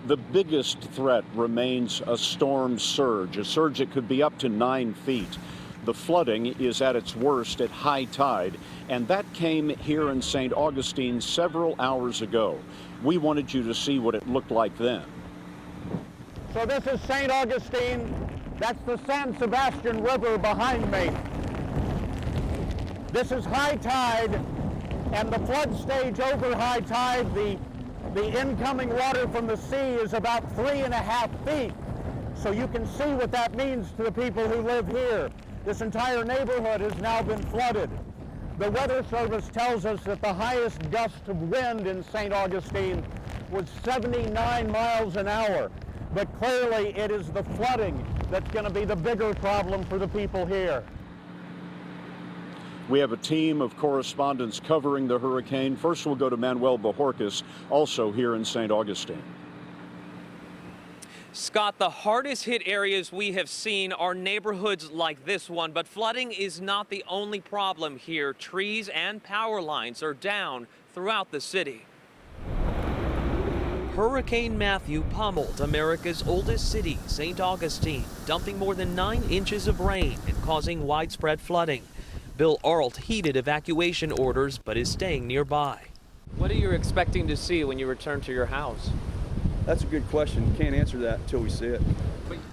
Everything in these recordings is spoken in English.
The biggest threat remains a storm surge, a surge that could be up to 9 feet. The flooding is at its worst at high tide, and that came here in St. Augustine several hours ago. We wanted you to see what it looked like then. So this is St. Augustine. That's the San Sebastian River behind me. This is high tide, and the flood stage over high tide, the incoming water from the sea is about 3.5 feet. So you can see what that means to the people who live here. This entire neighborhood has now been flooded. The Weather Service tells us that the highest gust of wind in St. Augustine was 79 miles an hour. But clearly it is the flooding that's going to be the bigger problem for the people here. We have a team of correspondents covering the hurricane. First, we'll go to Manuel Bojorquez, also here in St. Augustine. Scott, the hardest hit areas we have seen are neighborhoods like this one, but flooding is not the only problem here. Trees and power lines are down throughout the city. Hurricane Matthew pummeled America's oldest city, St. Augustine, dumping more than 9 inches of rain and causing widespread flooding. Bill Arlt heeded evacuation orders but is staying nearby. What are you expecting to see when you return to your house? That's a good question. Can't answer that until we see it.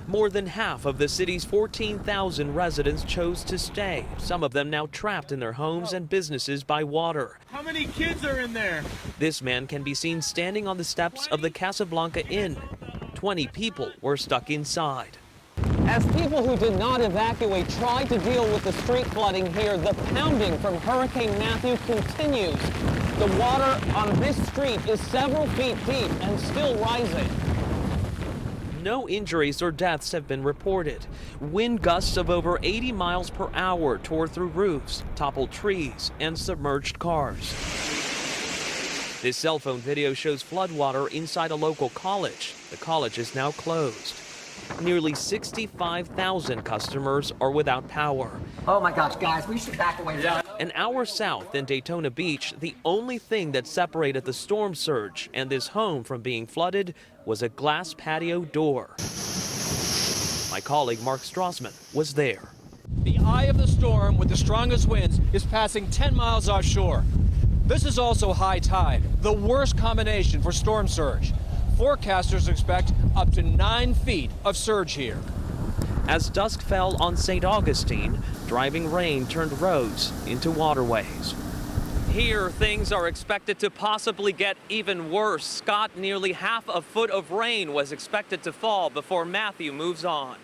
More than half of the city's 14,000 residents chose to stay, some of them now trapped in their homes and businesses by water. How many kids are in there? This man can be seen standing on the steps of the Casablanca Inn. 20 people were stuck inside. As people who did not evacuate try to deal with the street flooding here, the pounding from Hurricane Matthew continues. The water on this street is several feet deep and still rising. No injuries or deaths have been reported. Wind gusts of over 80 miles per hour tore through roofs, toppled trees, and submerged cars. This cell phone video shows floodwater inside a local college. The college is now closed. Nearly 65,000 customers are without power. Oh my gosh, guys, we should back away. An hour south in Daytona Beach, the only thing that separated the storm surge and this home from being flooded was a glass patio door. My colleague Mark Strassman was there. The eye of the storm with the strongest winds is passing 10 miles offshore. This is also high tide, the worst combination for storm surge. Forecasters expect up to 9 feet of surge here. As dusk fell on St. Augustine, driving rain turned roads into waterways. Here, things are expected to possibly get even worse. Scott, nearly half a foot of rain was expected to fall before Matthew moves on.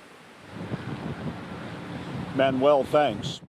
Manuel, thanks.